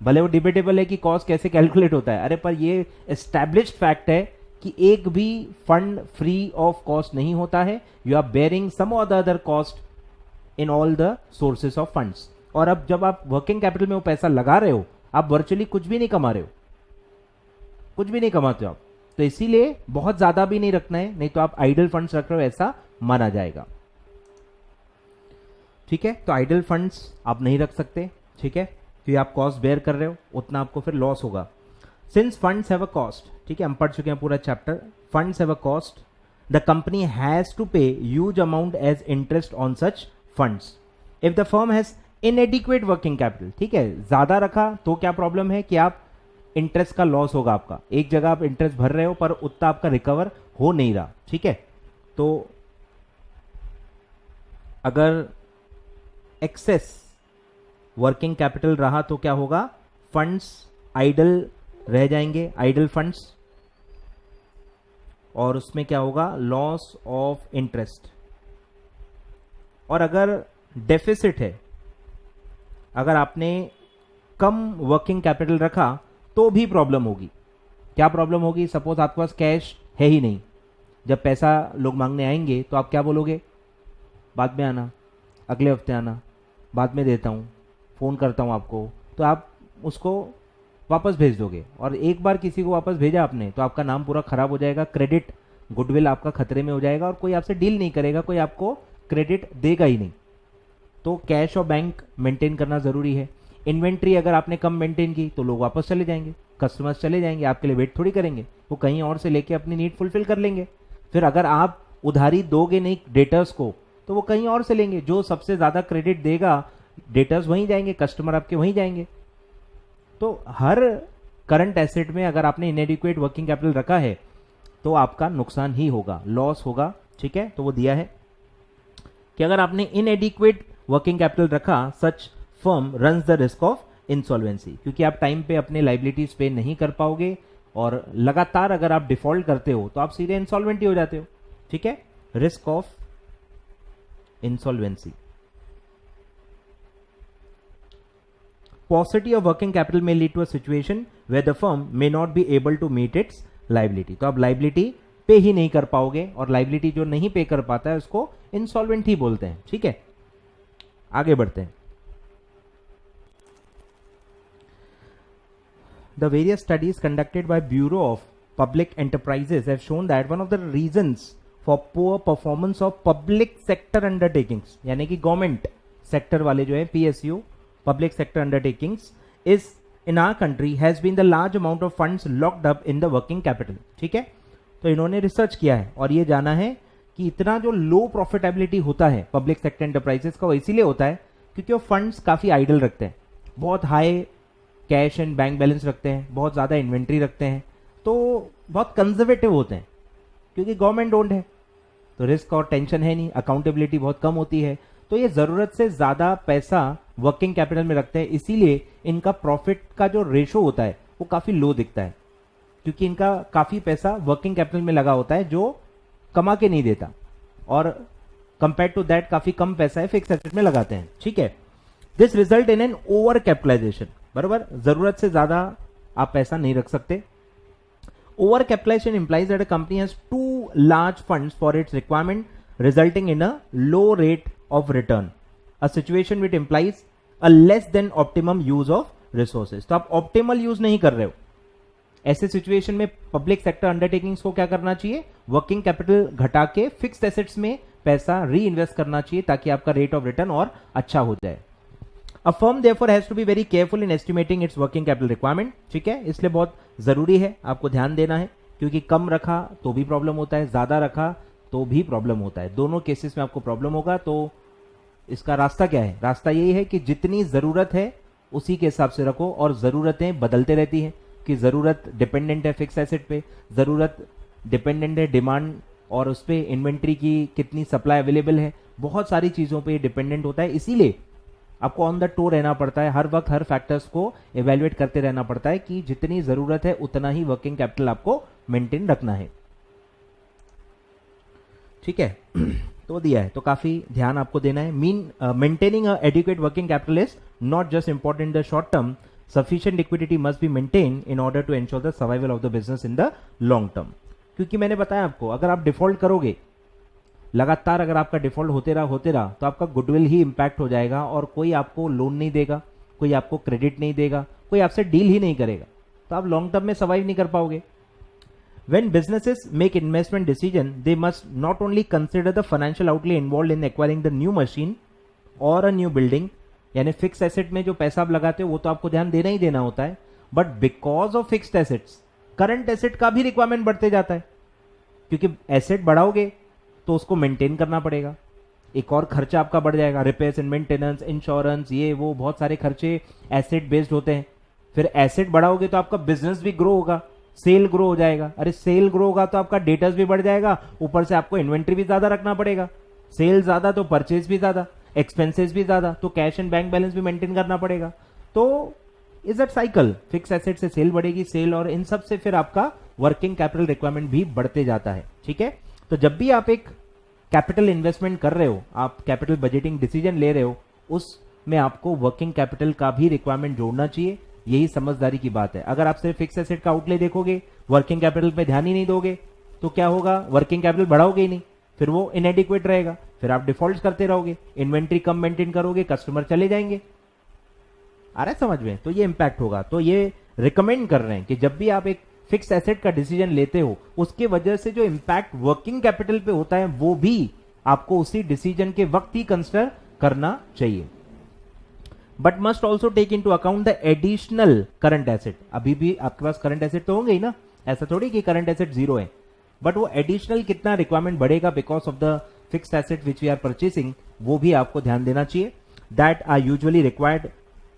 भले वो डिबेटेबल है कि कॉस्ट कैसे कैलकुलेट होता है, अरे पर ये एस्टैब्लिश्ड फैक्ट है कि एक भी फंड फ्री ऑफ कॉस्ट नहीं होता है। यू आर बेयरिंग सम और the other cost in all the sources of funds. और अब जब आप वर्किंग कैपिटल में वो पैसा लगा रहे हो, आप वर्चुअली कुछ भी नहीं कमा रहे हो, कुछ भी नहीं कमाते हो आप। तो इसीलिए बहुत ज्यादा भी नहीं रखना है, नहीं तो आप आइडल फंड्स रख रहे हो ऐसा माना जाएगा। ठीक है, तो आइडल फंड्स आप नहीं रख सकते। ठीक है, क्योंकि आप कॉस्ट बेयर कर रहे हो, उतना आपको फिर लॉस होगा। Since funds have a cost, ठीक है, हम पढ़ चुके हैं पूरा chapter. Funds have a cost, the company has to pay huge amount as interest on such funds if the firm has inadequate working capital. ठीक है, ज्यादा रखा तो क्या प्रॉब्लम है कि आप इंटरेस्ट का लॉस होगा आपका। एक जगह आप इंटरेस्ट भर रहे हो पर उतना आपका रिकवर हो नहीं रहा। ठीक है, तो अगर एक्सेस वर्किंग कैपिटल रहा तो क्या होगा, फंड्स आइडल रह जाएंगे, आइडल फंड्स, और उसमें क्या होगा, लॉस ऑफ इंटरेस्ट। और अगर डेफिसिट है, अगर आपने कम वर्किंग कैपिटल रखा तो भी प्रॉब्लम होगी। क्या प्रॉब्लम होगी, सपोज आपके पास कैश है ही नहीं, जब पैसा लोग मांगने आएंगे तो आप क्या बोलोगे, बाद में आना, अगले हफ्ते आना, बाद में देता हूँ, फ़ोन करता हूँ आपको, तो आप उसको वापस भेज दोगे। और एक बार किसी को वापस भेजा आपने तो आपका नाम पूरा खराब हो जाएगा, क्रेडिट गुडविल आपका खतरे में हो जाएगा और कोई आपसे डील नहीं करेगा, कोई आपको क्रेडिट देगा ही नहीं। तो कैश और बैंक मेंटेन करना ज़रूरी है। इन्वेंट्री अगर आपने कम मेंटेन की तो लोग वापस चले जाएंगे, कस्टमर्स चले जाएंगे, आपके लिए वेट थोड़ी करेंगे, वो कहीं और से लेके अपनी नीड फुलफिल कर लेंगे। फिर अगर आप उधारी दोगे नहीं डेटर्स को तो वो कहीं और से लेंगे, जो सबसे ज़्यादा क्रेडिट देगा डेटर्स वहीं जाएंगे, कस्टमर आपके वहीं जाएंगे। तो हर करंट एसेट में अगर आपने इनएडिक्वेट वर्किंग कैपिटल रखा है तो आपका नुकसान ही होगा, लॉस होगा। ठीक है, तो वो दिया है कि अगर आपने इनएडिक्वेट वर्किंग कैपिटल रखा, such firm runs the risk of insolvency, क्योंकि आप टाइम पे अपने लाइबिलिटीज पे नहीं कर पाओगे और लगातार अगर आप डिफॉल्ट करते हो तो आप सीधे इंसॉल्वेंट ही हो जाते हो। ठीक है, risk of insolvency. Paucity of working capital may lead to a situation where the firm may not be able to meet its liability। तो आप लाइबिलिटी पे ही नहीं कर पाओगे, और लाइबिलिटी जो नहीं पे कर पाता है उसको इंसॉल्वेंट ही बोलते हैं। ठीक है, आगे बढ़ते हैं। The various studies conducted by Bureau of Public Enterprises have shown that one of the reasons for poor performance of public sector undertakings, यानी कि गवर्नमेंट सेक्टर वाले जो है PSU public sector undertakings is in our country has been the large amount of funds locked up in the working capital। ठीक है, तो इन्होंने research किया है और ये जाना है कि इतना जो लो प्रॉफिटेबिलिटी होता है पब्लिक सेक्टर एंटरप्राइजेस का वो इसीलिए होता है क्योंकि वो फंड्स काफ़ी आइडल रखते हैं, बहुत high cash and bank balance रखते हैं, बहुत ज़्यादा इन्वेंट्री रखते हैं, तो बहुत कंजर्वेटिव होते हैं क्योंकि गवर्नमेंट ओन्ड है, तो रिस्क और टेंशन है नहीं, अकाउंटेबिलिटी बहुत कम होती है, तो ये ज़रूरत से ज़्यादा पैसा वर्किंग कैपिटल में रखते हैं। इसीलिए इनका प्रॉफिट का जो रेशो होता है वो काफ़ी लो दिखता है, क्योंकि इनका काफ़ी पैसा वर्किंग कैपिटल में लगा होता है जो कमा के नहीं देता, और कंपेयर टू दैट काफ़ी कम पैसा है फिक्स एसेट में लगाते हैं। ठीक है, this result in an over capitalisation, बराबर, ज़रूरत से ज़्यादा आप पैसा नहीं रख सकते। Over capitalisation implies that a company has too large funds for its requirement resulting in a low rate of return, a situation which implies a less than optimum use of resources। तो आप optimal use नहीं कर रहे हो, ऐसे situation में public sector undertakings को क्या करना चाहिए, वर्किंग कैपिटल घटा के फिक्स्ड एसेट्स में पैसा री इन्वेस्ट करना चाहिए ताकि आपका रेट ऑफ रिटर्न और अच्छा हो जाए। A firm therefore has to be very careful in estimating its working capital requirement. ठीक है, इसलिए बहुत जरूरी है आपको ध्यान देना है, क्योंकि कम रखा तो भी प्रॉब्लम होता है, ज्यादा रखा तो भी प्रॉब्लम होता है, दोनों केसेस में आपको प्रॉब्लम होगा। तो इसका रास्ता क्या है, रास्ता यही है कि जितनी ज़रूरत है उसी के हिसाब से रखो, और ज़रूरतें बदलते रहती हैं कि ज़रूरत डिपेंडेंट है फिक्स एसेट पे, ज़रूरत डिपेंडेंट है डिमांड और उस पर इन्वेंट्री की कितनी सप्लाई अवेलेबल है, बहुत सारी चीज़ों पे डिपेंडेंट होता है। इसीलिए आपको ऑन द टो रहना पड़ता है, हर वक्त हर फैक्टर्स को इवेल्युएट करते रहना पड़ता है कि जितनी जरूरत है उतना ही वर्किंग कैपिटल आपको मेंटेन रखना है। ठीक है तो दिया है, तो काफी ध्यान आपको देना है। Maintaining adequate working capital is not just important in the short term, sufficient liquidity must be maintained in order to ensure the survival of the business in the long term। क्योंकि मैंने बताया आपको, अगर आप डिफॉल्ट करोगे लगातार, अगर आपका डिफॉल्ट होते रहा तो आपका गुडविल ही इंपैक्ट हो जाएगा और कोई आपको लोन नहीं देगा, कोई आपको क्रेडिट नहीं देगा, कोई आपसे डील ही नहीं करेगा, तो आप लॉन्ग टर्म में सर्वाइव नहीं कर पाओगे। When businesses make investment decision, they must not only consider the financial outlay involved in acquiring the new machine or a new building, यानी फिक्स एसेट में जो पैसा आप लगाते हो वो तो आपको ध्यान देना ही देना होता है, but because of fixed assets current asset का भी रिक्वायरमेंट बढ़ते जाता है, क्योंकि एसेट बढ़ाओगे तो उसको मेंटेन करना पड़ेगा, एक और खर्चा आपका बढ़ जाएगा, रिपेयर्स एंड मेंटेनेंस, इंश्योरेंस, ये वो बहुत सारे खर्चे एसेट बेस्ड होते हैं। फिर एसेट बढ़ाओगे तो आपका बिजनेस भी ग्रो होगा, सेल ग्रो हो जाएगा, अरे सेल ग्रो होगा तो आपका डेटर्स भी बढ़ जाएगा, ऊपर से आपको इन्वेंट्री भी ज्यादा रखना पड़ेगा, सेल ज्यादा तो परचेज भी ज्यादा, एक्सपेंसेस भी ज्यादा, तो कैश एंड बैंक बैलेंस भी मेंटेन करना पड़ेगा। तो is that cycle, fix asset से सेल बढ़ेगी, सेल और इन सब से फिर आपका वर्किंग कैपिटल रिक्वायरमेंट भी बढ़ते जाता है। ठीक है, तो जब भी आप एक कैपिटल इन्वेस्टमेंट कर रहे हो, आप कैपिटल बजटिंग डिसीजन ले रहे हो, उसमें आपको वर्किंग कैपिटल का भी रिक्वायरमेंट जोड़ना चाहिए, यही समझदारी की बात है। अगर आप सिर्फ फिक्स एसेट का आउटले देखोगे, वर्किंग कैपिटल पे ध्यान ही नहीं दोगे, तो क्या होगा, वर्किंग कैपिटल बढ़ाओगे ही नहीं, फिर वो इनएडिक्वेट रहेगा, फिर आप डिफॉल्ट करते रहोगे, इन्वेंट्री कम मेंटेन करोगे, कस्टमर चले जाएंगे। आ रहा है समझ में? तो ये इंपैक्ट होगा। तो ये रिकमेंड कर रहे हैं कि जब भी आप एक फिक्स एसेट का डिसीजन लेते हो, उसके वजह से जो इंपैक्ट वर्किंग कैपिटल पे होता है वो भी आपको उसी डिसीजन के वक्त ही कंसिडर करना चाहिए। But must also take into account the additional current asset. अभी भी आपके पास करंट एसेट तो होंगे ही ना, ऐसा थोड़ी कि करंट एसेट जीरो है, बट वो एडिशनल कितना रिक्वायरमेंट बढ़ेगा because of the fixed asset which we are purchasing, वो भी आपको ध्यान देना चाहिए। That are usually required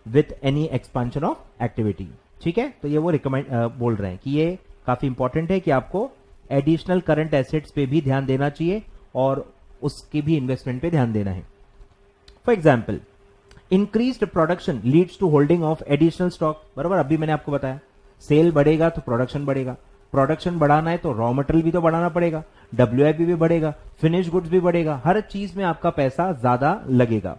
with any expansion of activity. ठीक है, तो ये वो रिकमेंड बोल रहे हैं कि ये काफी इंपॉर्टेंट है कि आपको एडिशनल करंट एसेट्स पे भी ध्यान देना चाहिए और उसके भी इन्वेस्टमेंट पे ध्यान देना है। For example, increased production leads to holding of additional stock. बराबर, अभी मैंने आपको बताया सेल बढ़ेगा तो प्रोडक्शन बढ़ेगा, प्रोडक्शन बढ़ाना है तो रॉ मटेरियल भी तो बढ़ाना पड़ेगा, WIP भी बढ़ेगा, फिनिश गुड्स भी बढ़ेगा, हर चीज में आपका पैसा ज्यादा लगेगा।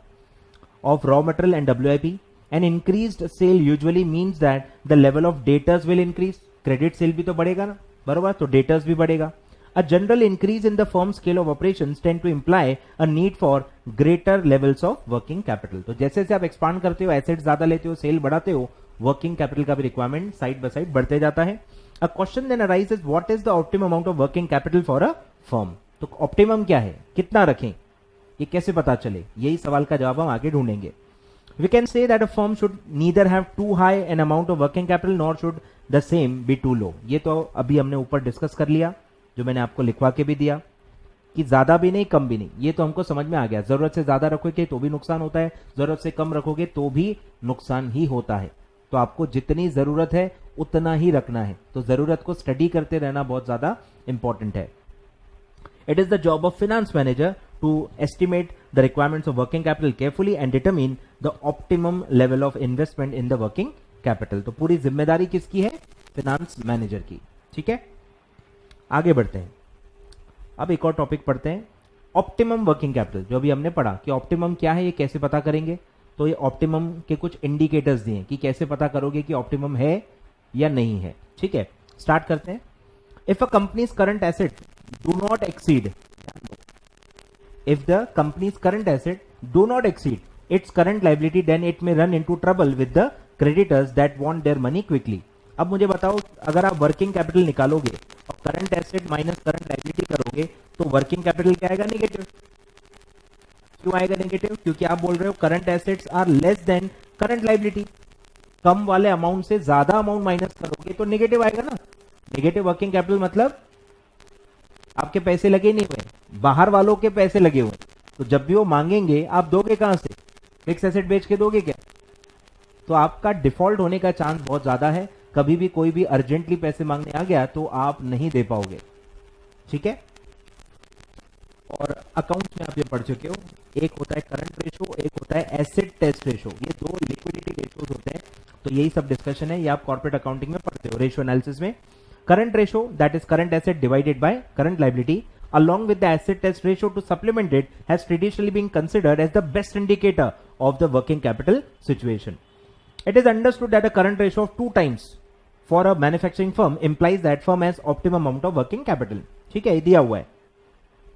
Of raw material and WIP, an increased sale usually means that the level of debtors will increase. Credit sale भी तो बढ़ेगा ना, बराबर, तो डेटर्स भी बढ़ेगा। A general increase in the firm scale of operations tend to imply a need for greater levels of working capital। तो जैसे जैसे आप एक्सपांड करते हो, एसेट ज्यादा लेते हो, सेल बढ़ाते हो, वर्किंग कैपिटल का भी रिक्वायरमेंट साइड बाय साइड बढ़ते जाता है। A question then arises, what is the optimum amount of working capital for a firm? तो ऑप्टिमम क्या है, कितना रखें, ये कैसे पता चले, यही सवाल का जवाब हम आगे ढूंढेंगे। We can say that a firm should neither have too high an amount of working capital nor should the same be too low। ये तो अभी हमने ऊपर डिस्कस कर लिया, जो मैंने आपको लिखवा के भी दिया कि ज्यादा भी नहीं कम भी नहीं, ये तो हमको समझ में आ गया। जरूरत से ज्यादा रखोगे तो भी नुकसान होता है, जरूरत से कम रखोगे तो भी नुकसान ही होता है। तो आपको जितनी जरूरत है उतना ही रखना है, तो जरूरत को स्टडी करते रहना बहुत ज्यादा इंपॉर्टेंट है। It is the job of finance manager to estimate the requirements of working capital carefully and determine the optimum level of investment in the working capital. तो पूरी जिम्मेदारी किसकी है, फाइनेंस मैनेजर की। ठीक है, आगे बढ़ते हैं। अब एक और टॉपिक पढ़ते हैं, ऑप्टिमम वर्किंग कैपिटल। जो अभी हमने पढ़ा कि ऑप्टिमम क्या है, ये कैसे पता करेंगे, तो ये ऑप्टिमम के कुछ इंडिकेटर्स दिए कि कैसे पता करोगे कि ऑप्टिमम है या नहीं है। ठीक है, स्टार्ट करते हैं। If a companies current asset do not exceed, if the company's current asset do not exceed its current liability, then it may run into trouble with the creditors that want their money quickly। अब मुझे बताओ, अगर आप working capital निकालोगे और current asset minus current liability करोगे तो working capital क्या आएगा, नेगेटिव। क्यों आएगा नेगेटिव, क्योंकि आप बोल रहे हो current assets are less than current liability. कम वाले अमाउंट से ज्यादा अमाउंट माइनस करोगे तो नेगेटिव आएगा ना। नेगेटिव वर्किंग कैपिटल मतलब आपके पैसे लगे नहीं हुए, बाहर वालों के पैसे लगे हुए, तो जब भी वो मांगेंगे आप दोगे कहां से, फिक्स एसेट बेच के दोगे क्या, तो आपका डिफॉल्ट होने का चांस बहुत ज्यादा है। कभी भी कोई भी अर्जेंटली पैसे मांगने आ गया तो आप नहीं दे पाओगे। ठीक है, और अकाउंट्स में आप ये पढ़ चुके हो, एक होता है करंट रेशो, एक होता है एसेट टेस्ट रेशो, ये दो लिक्विडिटी रेशोज होते हैं। तो यही सब डिस्कशन है, ये आप कॉर्पोरेट अकाउंटिंग में पढ़ते हो रेशो एनालिसिस में। Current ratio that is current asset divided by current liability along with the asset test ratio to supplement it has traditionally been considered as the best indicator of the working capital situation. It is understood that a current ratio of 2 times for a manufacturing firm implies that firm has optimum amount of working capital. ठीक है, दिया हुआ है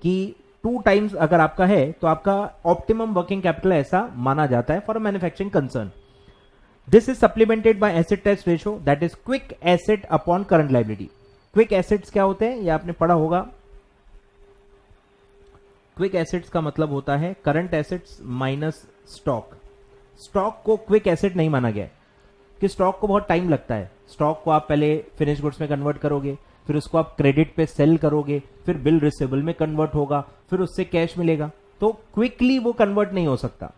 कि 2 times अगर आपका है तो आपका optimum working capital ऐसा माना जाता है for a manufacturing concern. This is supplemented by asset test ratio that is quick asset upon current liability. Quick assets क्या होते हैं, ये आपने पढ़ा होगा। क्विक एसेट्स का मतलब होता है current assets minus stock. Stock को क्विक एसेट नहीं माना गया है कि स्टॉक को बहुत टाइम लगता है। स्टॉक को आप पहले फिनिश गुड्स में कन्वर्ट करोगे, फिर उसको आप क्रेडिट पे सेल करोगे, फिर बिल रिसीवेबल में कन्वर्ट होगा, फिर उससे कैश मिलेगा, तो क्विकली वो कन्वर्ट नहीं हो सकता।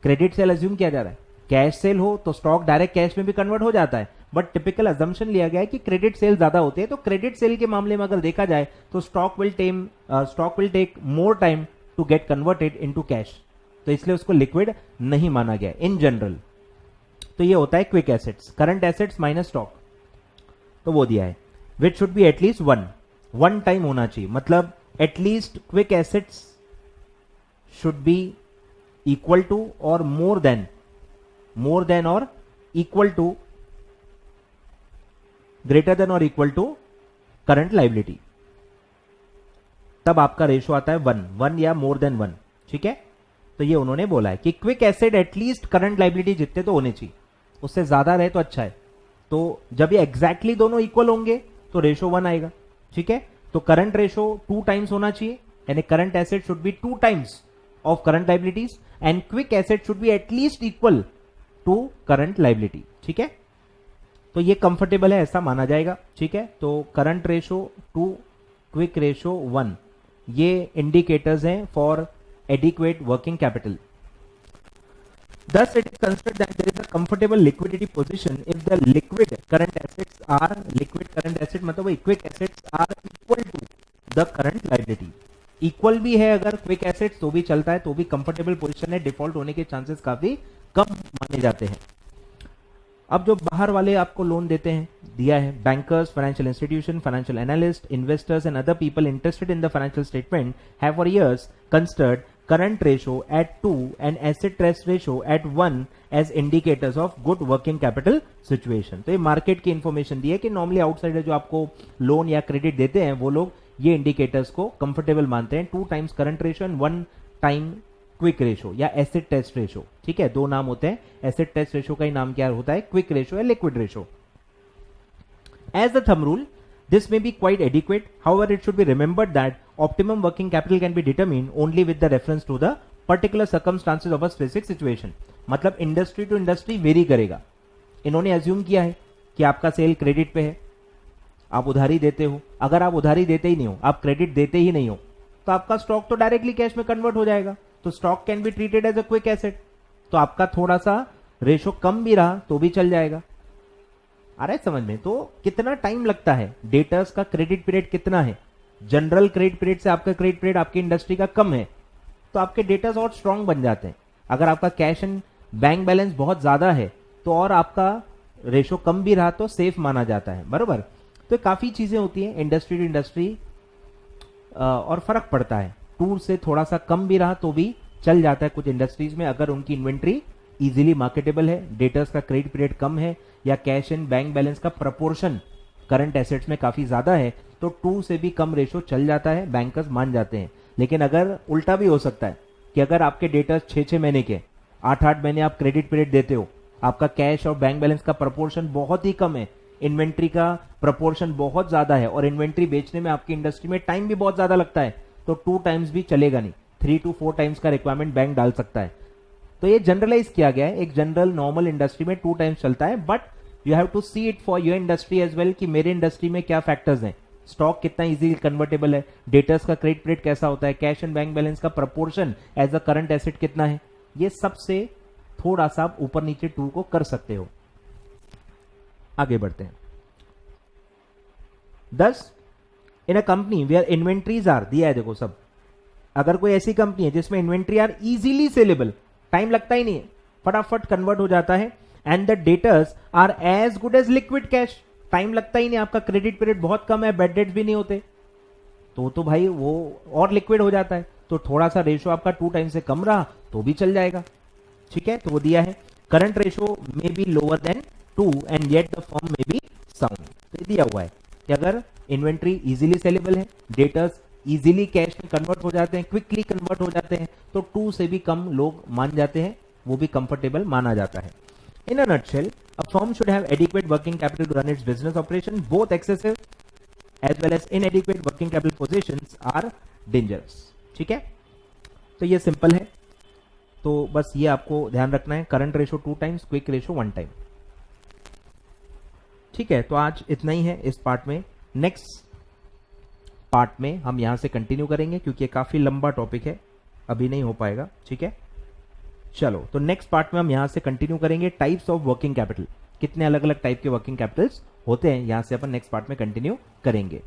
क्रेडिट सेल अज्यूम किया जा रहा है, कैश सेल हो तो स्टॉक डायरेक्ट कैश में भी कन्वर्ट हो जाता है, बट टिपिकल अजम्पशन लिया गया है कि क्रेडिट सेल ज्यादा होते हैं। तो क्रेडिट सेल के मामले में अगर देखा जाए तो stock will take more time to get converted into cash, तो इसलिए उसको लिक्विड नहीं माना गया इन जनरल। तो ये होता है quick assets, current assets minus stock, तो वो दिया है which should be at least one time होना चाहिए। मतलब at least quick assets should be equal to और मोर देन और इक्वल टू, ग्रेटर देन और इक्वल टू करंट लायबिलिटी, तब आपका रेशो आता है 1 या मोर देन 1। ठीक है, तो ये उन्होंने बोला है कि quick asset at least current liability जितने तो होने चाहिए, उससे ज्यादा रहे तो अच्छा है। तो जब ये एग्जैक्टली दोनों इक्वल होंगे तो रेशो 1 आएगा। ठीक है, तो करंट रेशो 2 टाइम्स होना चाहिए, यानी current asset should be 2 times of current liabilities and quick asset should be at least equal to current liability. ठीक है, तो ये कंफर्टेबल है, ऐसा माना जाएगा। ठीक है, तो करंट रेशो 2, क्विक रेशो 1, ये इंडिकेटर्स हैं for adequate working capital. Thus, it is considered that there is a comfortable liquidity position if the liquid current assets मतलब वही quick assets are equal to the current liability. Equal भी है अगर quick assets तो भी चलता है, तो भी कंफर्टेबल पोजीशन है, डिफॉल्ट होने के चांसेस काफी कम माने जाते हैं। अब जो बाहर वाले आपको लोन देते हैं, दिया है bankers, financial institution, financial analyst, investors and other people interested in the financial statement have for years considered current ratio at 2 and asset test ratio at 1 as indicators of good working capital situation. तो ये market की information दी है कि normally outsider जो आपको loan या credit देते हैं वो लोग ये इंडिकेटर्स को कंफर्टेबल मानते हैं। 2 times current ratio and 1 time quick ratio या एसेट टेस्ट रेशो। ठीक है, 2 नाम होते हैं। एसेट टेस्ट रेशो का ही नाम क्या होता है, क्विक रेशो या liquid ratio. As the thumb rule, this may be quite adequate. However, it should be remembered that optimum working capital can be determined only with the reference to the particular circumstances of a specific situation. मतलब industry to industry very करेगा। इन्होंने assume किया है कि आपका cell credit पे है, आप उधारी देते हो। अगर आप उधारी देते ही नहीं हो, आप क्रेडिट देते ही नहीं हो, तो आपका स्टॉक तो डायरेक्टली कैश में कन्वर्ट हो जाएगा, तो stock can be treated as a quick asset. तो आपका थोड़ा सा रेशो कम भी रहा तो भी चल जाएगा। आ रहा है समझ में? तो कितना टाइम लगता है, डेटर्स का क्रेडिट पीरियड कितना है, जनरल क्रेडिट पीरियड से आपका क्रेडिट पीरियड आपकी इंडस्ट्री का कम है, तो आपके डेटर्स और स्ट्रांग बन जाते हैं। अगर आपका कैश एंड बैंक बैलेंस बहुत ज्यादा है तो और आपका रेशो कम भी रहा तो सेफ माना जाता है, बरोबर। तो काफी चीजें होती हैं इंडस्ट्री टू इंडस्ट्री और फर्क पड़ता है। 2 से थोड़ा सा कम भी रहा तो भी चल जाता है कुछ इंडस्ट्रीज में, अगर उनकी इन्वेंट्री इजीली मार्केटेबल है, डेटर्स का क्रेडिट पीरियड कम है, या कैश एंड बैंक बैलेंस का प्रपोर्शन करंट एसेट्स में काफी ज्यादा है, तो 2 से भी कम रेशो चल जाता है, बैंकर्स मान जाते हैं। लेकिन अगर उल्टा भी हो सकता है कि अगर आपके डेटर्स 6-6 महीने के, 8-8 महीने आप क्रेडिट पीरियड देते हो, आपका कैश और बैंक बैलेंस का प्रपोर्शन बहुत ही कम है, इन्वेंट्री का प्रपोर्शन बहुत ज्यादा है और इन्वेंट्री बेचने में आपकी इंडस्ट्री में टाइम भी बहुत ज्यादा लगता है, तो 2 टाइम्स भी चलेगा नहीं, 3 to 4 टाइम्स का रिक्वायरमेंट बैंक डाल सकता है। तो ये जनरलाइज किया गया है, एक जनरल नॉर्मल इंडस्ट्री में 2 टाइम्स चलता है, but you have to see it for your industry as well कि मेरे इंडस्ट्री में क्या फैक्टर्स हैं, स्टॉक कितना इजीली कन्वर्टेबल है, डेटर्स का क्रेडिट पीरियड कैसा होता है, कैश एंड बैंक बैलेंस का proportion as a current asset कितना है, ये सबसे थोड़ा सा आप ऊपर नीचे टूल को कर सकते हो। आगे बढ़ते हैं। 10 in a company where inventories are, दिया है देखो सब, अगर कोई ऐसी कंपनी है जिसमें inventory are easily saleable, time लगता ही नहीं है, फटाफट कन्वर्ट हो जाता है, and the debtors are as good as liquid cash, time लगता ही नहीं, आपका क्रेडिट पीरियड बहुत कम है, बैड डेट्स भी नहीं होते, तो भाई वो और लिक्विड हो जाता है, तो थोड़ा सा रेशो आपका 2 टाइम्स से कम रहा तो भी चल जाएगा। ठीक है, तो वो दिया है current ratio may be lower than 2 and yet the firm may be sound. तो दिया हुआ है कि अगर इन्वेंट्री इजीली सेलेबल है, डेटर्स इजीली कैश में कन्वर्ट हो जाते हैं, क्विकली कन्वर्ट हो जाते हैं, तो 2 से भी कम लोग मान जाते हैं, वो भी कंफर्टेबल माना जाता है। In a nutshell, a firm should have adequate working capital to run its business operation. Both excessive as well as inadequate working capital positions are dangerous. ठीक है, तो ये सिंपल है, तो बस ये आपको ध्यान रखना है, current ratio 2 times, quick ratio 1 time. ठीक है, तो आज इतना ही है इस पार्ट में। नेक्स्ट पार्ट में हम यहां से कंटिन्यू करेंगे क्योंकि ये काफी लंबा टॉपिक है, अभी नहीं हो पाएगा। ठीक है, चलो, तो नेक्स्ट पार्ट में हम यहां से कंटिन्यू करेंगे टाइप्स ऑफ वर्किंग कैपिटल, कितने अलग अलग टाइप के वर्किंग कैपिटल्स होते हैं, यहां से अपन नेक्स्ट पार्ट में कंटिन्यू करेंगे।